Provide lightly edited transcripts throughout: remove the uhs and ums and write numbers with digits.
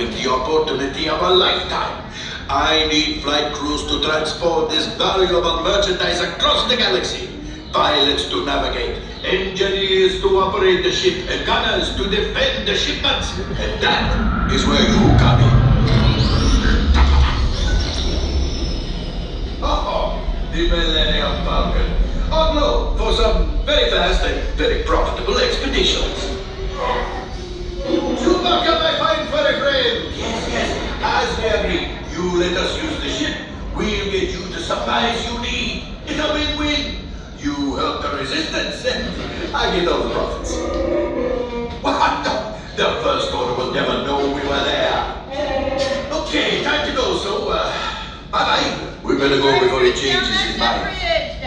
with the opportunity of a lifetime. I need flight crews to transport this valuable merchandise across the galaxy. Pilots to navigate, engineers to operate the ship, and gunners to defend the shipments. And that is where you come in. Oh, the Millennium Falcon. On loan for some very fast and very profitable expeditions. Schumacher, my fine furry friend! Yes, as we agreed, you let us use the ship. We'll get you the supplies you need. It's a win-win. You help the resistance, and I get all the profits. What? The First Order will never know we were there. Okay, time to go, so, bye-bye. We better go before he changes his mind.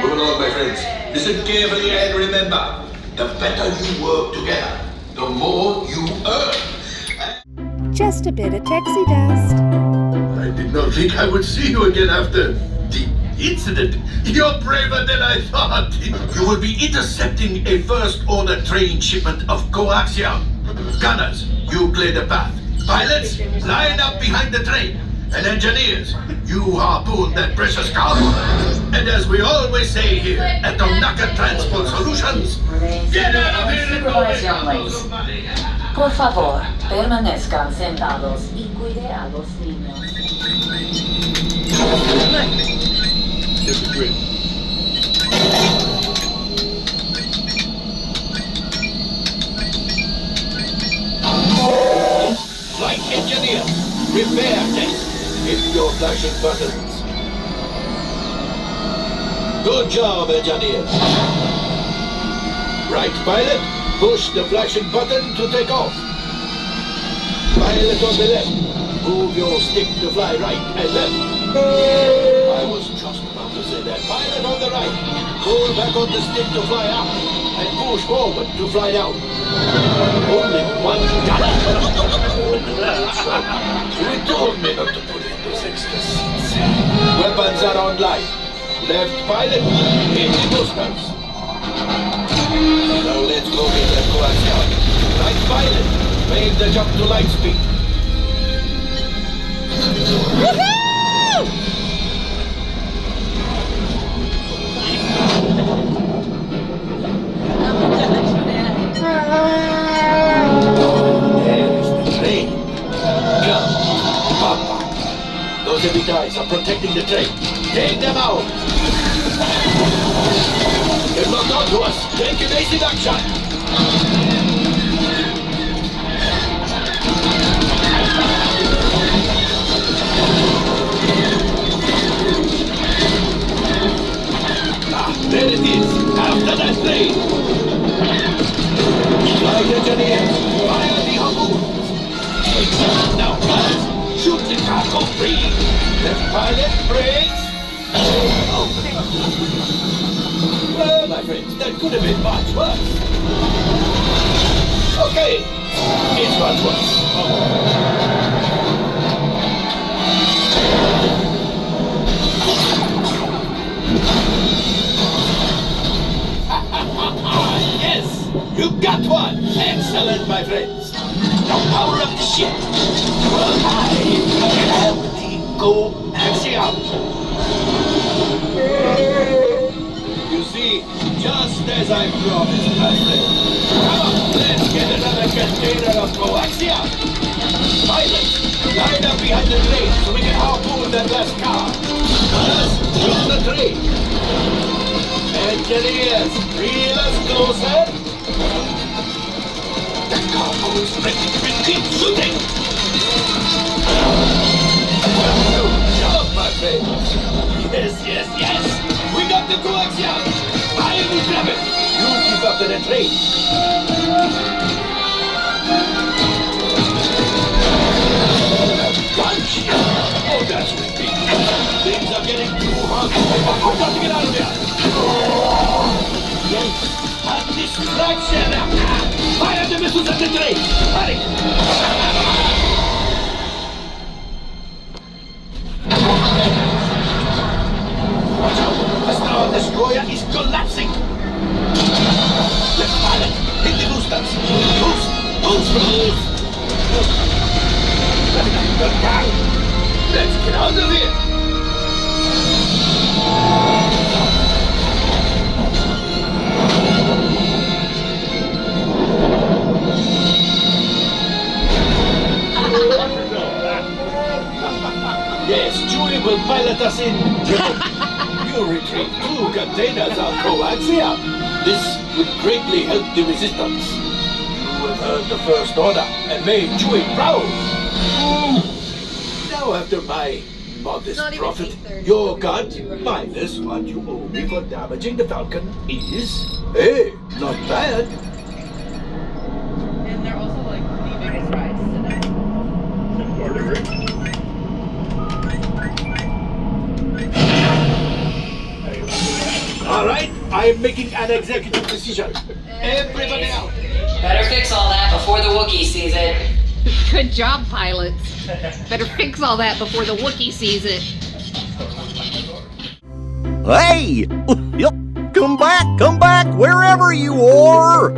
Move along, my friends. Listen carefully and remember, the better you work together, the more you earn. Just a bit of taxi dust. I did not think I would see you again after the incident. You're braver than I thought. You will be intercepting a First Order train shipment of coaxium. Gunners, you clear the path. Pilots, line up behind the train. And engineers, you harpoon that precious cargo. And as we always say here at Onaka Transport Solutions, get out of here and go away. Por favor, permanezcan sentados y cuide a los niños. Flight engineer, repair test. Hit your flashing buttons. Good job, engineers. Right, pilot, push the flashing button to take off. Pilot on the left, move your stick to fly right and left. I was just about to say that. Pilot on the right, pull back on the stick to fly up and push forward to fly down. Only one gunner. You told me not to put in those extra seats. Weapons are online. Left pilot, hit the boosters. Now let's go get that coaxium. Right pilot, make the jump to light speed. Woohoo! Those heavy guys are protecting the train. Take them out! They're locked onto us! Take evasive action! There it is! After that train! Flight engineers! Fire the harpoons! Now, guys! Shoot the cargo free! Left pilot, brakes! Oh. Well, my friends, that could have been much worse. Okay, it's much worse. Yes, you got one! Excellent, my friends. The power of the ship. Well, I have the coaxium. You see, just as I promised, my friend. Come on, let's get another container of coaxium. Pilots, line up behind the train so we can harpoon that last car. Gunners, use the train. Engineers, reel us closer. The cargo is ready. Keep shooting. Good job, my friends. Yes. We got the coaxium. I will grab it. You keep up to the train. Bunch. Oh, that's ridiculous. Things are getting too hot. I've got to get out of here. Yes. A distraction. Fire the missiles at the train. Hurry. Watch out. The Star Destroyer is collapsing. Left pilot. Hit the boosters. Boost. Boost. Yes, Chewie will pilot us in. You retrieve 2 containers of coaxium. This will greatly help the resistance. You have heard the First Order and made Chewie proud. Now after my modest profit, your cut minus what you owe me for damaging the Falcon is, hey, not bad. And they're also like the biggest rides today. All right, I'm making an executive decision. Everybody out. Better fix all that before the Wookiee sees it. Good job, pilots. Better fix all that before the Wookiee sees it. Hey! Come back, wherever you are!